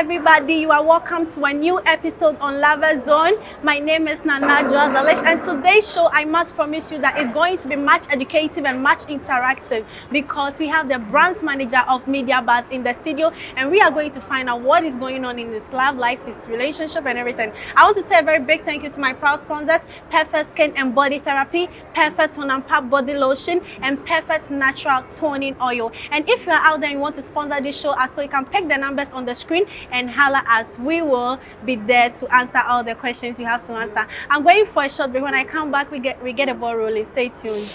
everybody, you are welcome to a new episode on Lover Zone. My name is Nana Adjoa Delish, and today's show, I must promise you that it's going to be much educative and much interactive because we have the branch manager of Media Buzz in the studio, and we are going to find out what is going on in his love life, his relationship, and everything. I want to say a very big thank you to my proud sponsors, Perfect Skin and Body Therapy, Perfect Honampa Body Lotion, and Perfect Natural Toning Oil. And if you are out there and you want to sponsor this show, so you can pick the numbers on the screen and holler us. We will be there to answer all the questions you have to answer. I'm going for a short break. When I come back, we get a ball rolling. Stay tuned.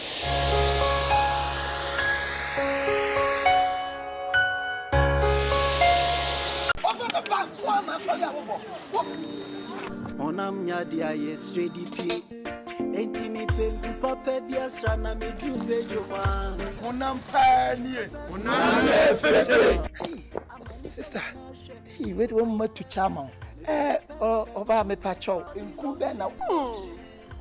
Sister, he wait one more to charm. Over me pacho.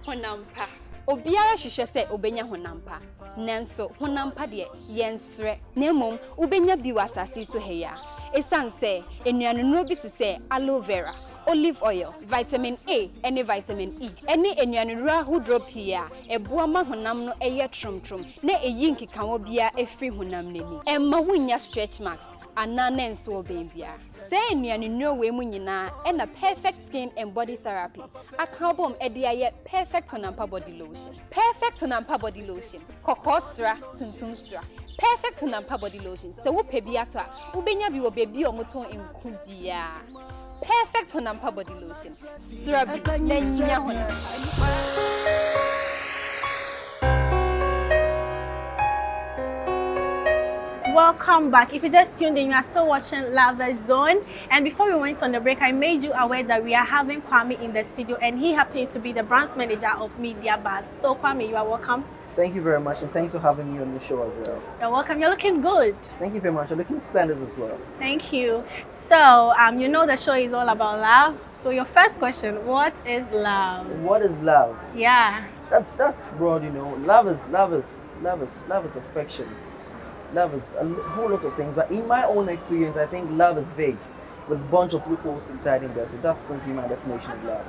Honampa. Obiara hwehwe se obenya honampa. Nanso honampa de yensre. Nemom ubenya bi wasase so heya. Esan se enuanunu bi te se aloe vera, olive oil, vitamin A, and vitamin E. Any enuanunu ahudro pia eboa ma honam no eye tromtrom. Na eyi nkikawo bia efri honam nani. Emma wunya stretch marks. Anana nso obembia. Say enuanunu we mu nyina and a perfect skin and body therapy. Akabom ediaye perfect honampa body lotion. Perfect honampa body lotion. Kokosra tuntumsra. Perfect honampa body lotion. Se wo pebi ato a ubenya bi wo bebi omoton enku bia. Perfect honampa body lotion. Srabi nenya honampa. Welcome back. If you just tuned in, you are still watching Lover Zone. And before we went on the break, I made you aware that we are having Kwame in the studio, and he happens to be the branch manager of Media Buzz. So Kwame, you are welcome. Thank you very much, and thanks for having me on the show as well. You're welcome. You're looking good. Thank you very much. You're looking splendid as well. Thank you. So, you know the show is all about love. So your first question, what is love? What is love? Yeah. That's broad, you know. Love is affection. Love is a whole lot of things, but in my own experience, I think love is vague, with a bunch of loopholes inside in there. So that's going to be my definition of love.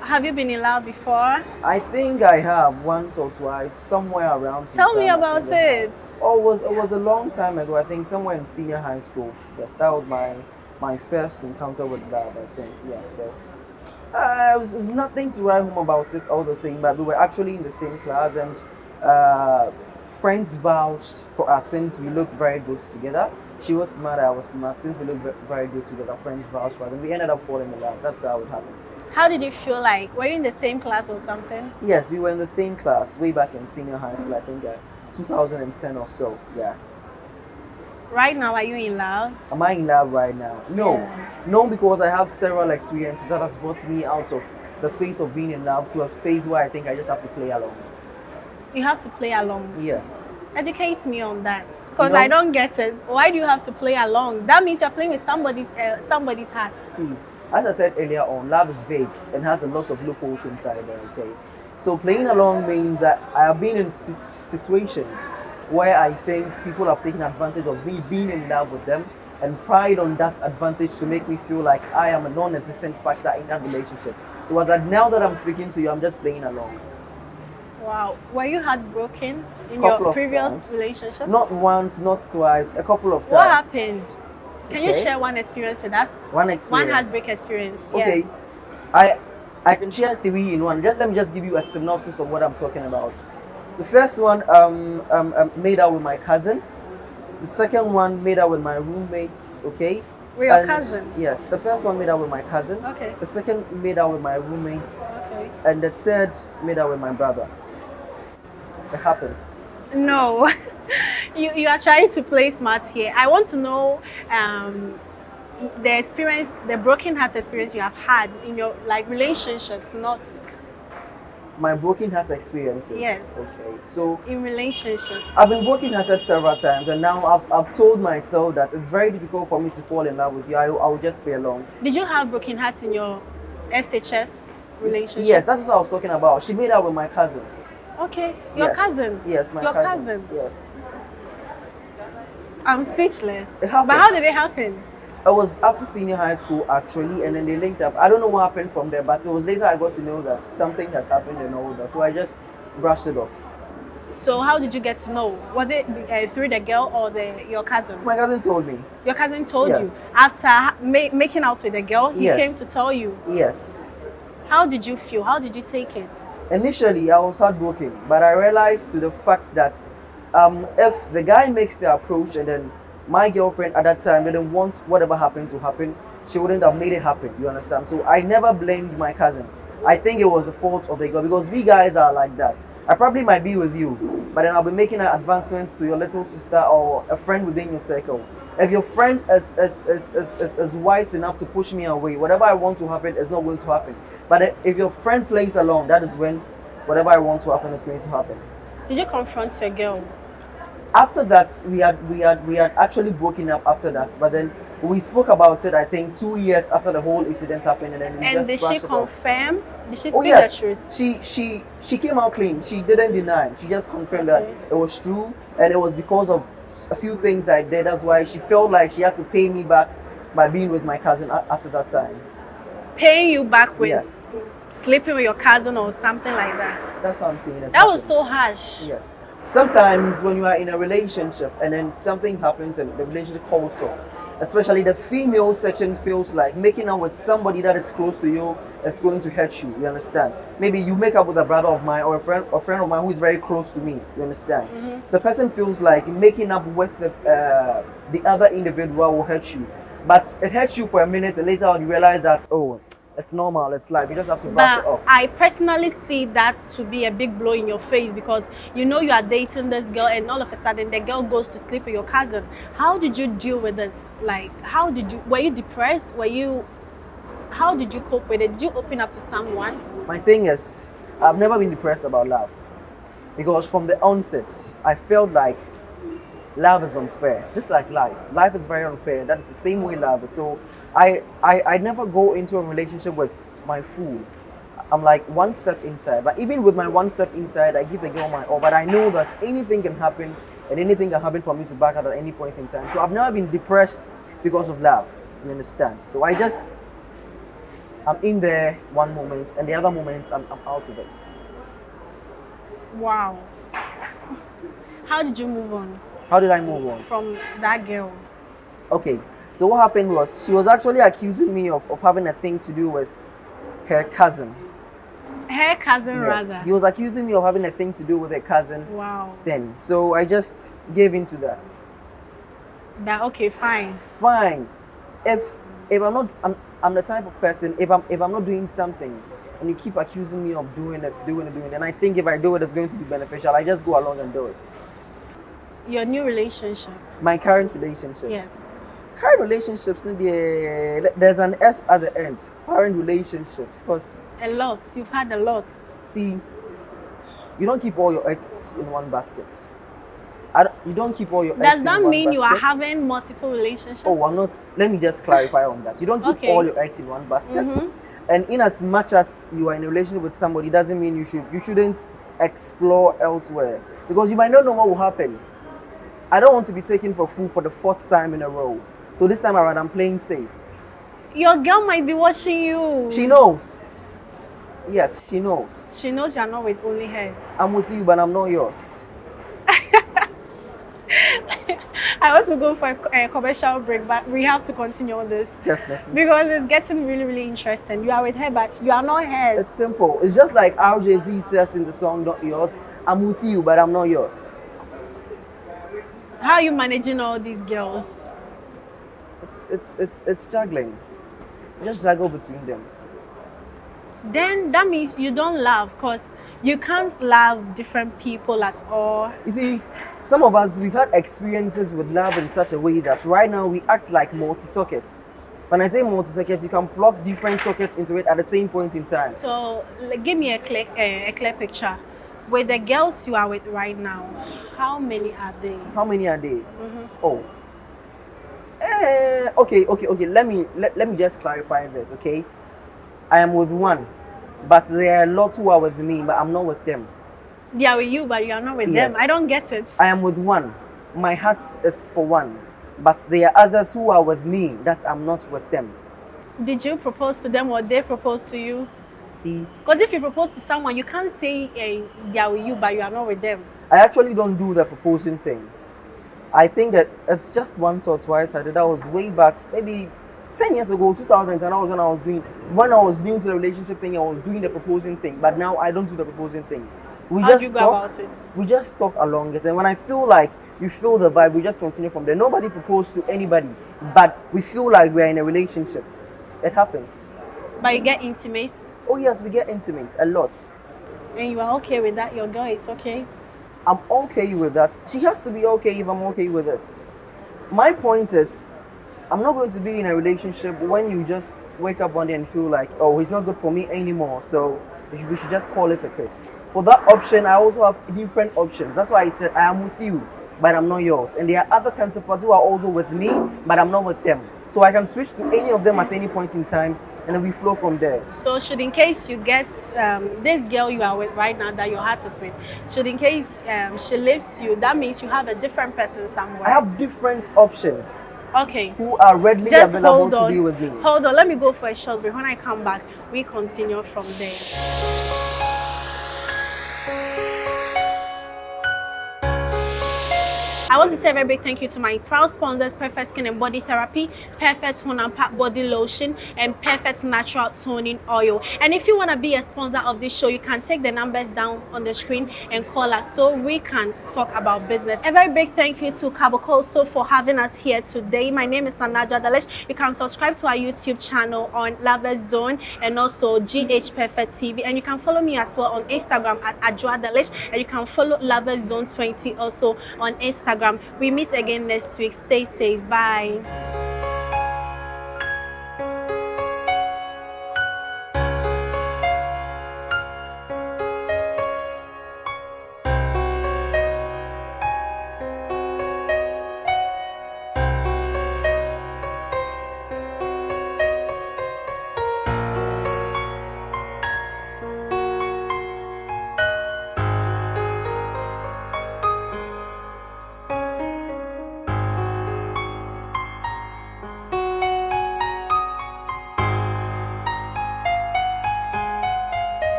Have you been in love before? I think I have once or twice, somewhere around. Tell me about it. Oh, it was a long time ago. I think somewhere in senior high school. Yes, that was my first encounter with love. I think yes. So there's nothing to write home about it. All the same, but we were actually in the same class and. Friends vouched for us since we looked very good together. She was smart, I was smart. Since we looked very good together, friends vouched for us, and we ended up falling in love. That's how it happened. How did you feel like? Were you in the same class or something? Yes, we were in the same class way back in senior high school, I think 2010 or so, yeah. Right now, are you in love? Am I in love right now? No. Yeah. No, because I have several experiences that has brought me out of the phase of being in love to a phase where I think I just have to play along. You have to play along. Yes. Educate me on that, because I don't get it. Why do you have to play along? That means you're playing with somebody's heart. See, as I said earlier on, love is vague and has a lot of loopholes inside there. Okay, so playing along means that I have been in situations where I think people have taken advantage of me being in love with them and pride on that advantage to make me feel like I am a non-existent factor in that relationship. So now that I'm speaking to you, I'm just playing along. Wow. Were you heartbroken in your previous relationships? Not once, not twice, a couple of times. What happened? Can you share one experience with us? One experience? One heartbreak experience. Okay. Yeah. I can share 3 in one. Let me just give you a synopsis of what I'm talking about. The first one made out with my cousin. The second one made out with my roommates, okay? With your cousin? Yes. The first one made out with my cousin. Okay. The second made out with my roommates. Okay. And the third made out with my brother. It happens. No. you are trying to play smart here. I want to know the experience, the broken heart experience you have had in your relationships, not my broken heart experiences. Yes. Okay. So in relationships. I've been broken hearted several times, and now I've told myself that it's very difficult for me to fall in love with you. I'll just play along. Did you have broken hearts in your SHS relationship? Yes, that's what I was talking about. She made out with my cousin. Okay. Your cousin? Yes, my cousin. Yes. I'm speechless. It happened. But how did it happen? I was after senior high school actually, and then they linked up. I don't know what happened from there, but it was later I got to know that something had happened and all that. So I just brushed it off. So how did you get to know? Was it through the girl or your cousin? My cousin told me. Your cousin told Yes. you after making out with the girl. He Yes. came to tell you. Yes. How did you feel? How did you take it? Initially, I was heartbroken, but I realized to the fact that if the guy makes the approach and then my girlfriend at that time didn't want whatever happened to happen, she wouldn't have made it happen. You understand? So I never blamed my cousin. I think it was the fault of the girl because we guys are like that. I probably might be with you, but then I'll be making advancements to your little sister or a friend within your circle. If your friend is wise enough to push me away, whatever I want to happen is not going to happen. But if your friend plays along, that is when whatever I want to happen is going to happen. Did you confront your girl? After that, we had actually broken up after that. But then we spoke about it. I think 2 years after the whole incident happened, and then we And just did she brushed it off. confirm? Did she Oh speak yes, the truth? she came out clean. She didn't deny. She just confirmed that it was true, and it was because of a few things I did. That's why she felt like she had to pay me back by being with my cousin at that time. Paying you back with Yes, sleeping with your cousin or something like that. that's what I'm saying. It That was so happens. harsh. Yes. Sometimes when you are in a relationship and then something happens and the relationship calls off, especially the female section feels like making out with somebody that is close to you, it's going to hurt you. You understand? Maybe you make up with a brother of mine or a friend of mine who is very close to me. You understand? The person feels like making up with the other individual will hurt you, but it hurts you for a minute and later on you realize that, oh, it's normal, it's life. You just have to brush it But off. I personally see that to be a big blow in your face because you know you are dating this girl and all of a sudden the girl goes to sleep with your cousin. How did you deal with this? Like, were you depressed? How did you cope with it? Did you open up to someone? My thing is, I've never been depressed about love because from the onset, I felt like love is unfair, just like life. Life is very unfair. That is the same way love is. So I never go into a relationship with my fool. I'm like one step inside. But even with my one step inside, I give the girl my all. But I know that anything can happen and anything can happen for me to back out at any point in time. So I've never been depressed because of love. You understand? So I'm in there one moment and the other moment I'm out of it. Wow. How did you move on How did I move on? from that girl? Okay, so what happened was she was actually accusing me of having a thing to do with her cousin. Her cousin, Yes, rather. he was accusing me of having a thing to do with her cousin Wow. then. So I just gave in to that. Okay, fine. Fine. If I'm the type of person, if I'm not doing something and you keep accusing me of doing it, and I think if I do it, it's going to be beneficial, I just go along and do it. Your new relationship. My current relationship. Yes. Current relationships, there's an S at the end. Current relationships, because A lot. You've had a lot. see, you don't keep all your eggs in one basket. You don't keep all your eggs Does in that one mean you are basket. having multiple relationships? Oh, I'm not. Let me just clarify on that. You don't keep Okay. all your eggs in one basket. And in as much as you are in a relationship with somebody, doesn't mean you shouldn't explore elsewhere because you might not know what will happen. I don't want to be taken for fool for the 4th time in a row. So this time around, I'm playing safe. Your girl might be watching you. She knows. Yes, she knows. She knows you're not with only her. I'm with you, but I'm not yours. I want to go for a commercial break, but we have to continue on this Definitely. because it's getting really, really interesting. You are with her, but you are not hers. It's simple. It's just like RJZ says in the song, "Not yours." I'm with you, but I'm not yours. How are you managing all these girls? It's juggling. Just juggle between them. Then that means you don't love because you can't love different people at all. You see, some of us, we've had experiences with love in such a way that right now we act like multi-sockets. When I say multi-sockets, you can plug different sockets into it at the same point in time. So give me a clear picture. With the girls you are with right now, how many are they? How many are they? Oh. Okay. Let me just clarify this, okay? I am with one, but there are a lot who are with me, but I'm not with them. They are with you, but you are not with Yes. them. I don't get it. I am with one. My heart is for one. but there are others who are with me that I'm not with them. Did you propose to them or they propose to you? See, Because if you propose to someone, you can't say they are with you, but you are not with them. I actually don't do the proposing thing. I think that it's just once or twice I did. That was way back, maybe 10 years ago, 2010. That was when I was new to the relationship thing. I was doing the proposing thing, but now I don't do the proposing thing. We How do you just go talk. about it? We just talk along it, and when I feel like you feel the vibe, we just continue from there. Nobody proposed to anybody, but we feel like we're in a relationship. It happens. But you get intimate, Oh yes, we get intimate a lot. and you are okay with that. Your girl is okay. I'm okay with that. She has to be okay if I'm okay with it. My point is, I'm not going to be in a relationship when you just wake up one day and feel like, oh, he's not good for me anymore. So we should just call it a quit. For that option, I also have different options. That's why I said I am with you, but I'm not yours. And there are other counterparts who are also with me, but I'm not with them. So I can switch to any of them at any point in time, and then we flow from there. So should in case you get this girl you are with right now that your heart is with, should in case she leaves you, that means you have a different person somewhere. I have different options Okay. who are readily Just available hold to on. be with me. Hold on. Let me go for a short break. When I come back, we continue from there. I want to say a very big thank you to my proud sponsors, Perfect Skin and Body Therapy, Perfect Honampa Body Lotion, and Perfect Natural Toning Oil. And if you want to be a sponsor of this show, you can take the numbers down on the screen and call us so we can talk about business. A very big thank you to Kabokoso for having us here today. My name is Nana Adjoa Delish. You can subscribe to our YouTube channel on Lovers Zone and also GH Perfect TV. And you can follow me as well on Instagram at Adjoa Delish. And you can follow Lovers Zone 20 also on Instagram. We meet again next week. Stay safe. Bye.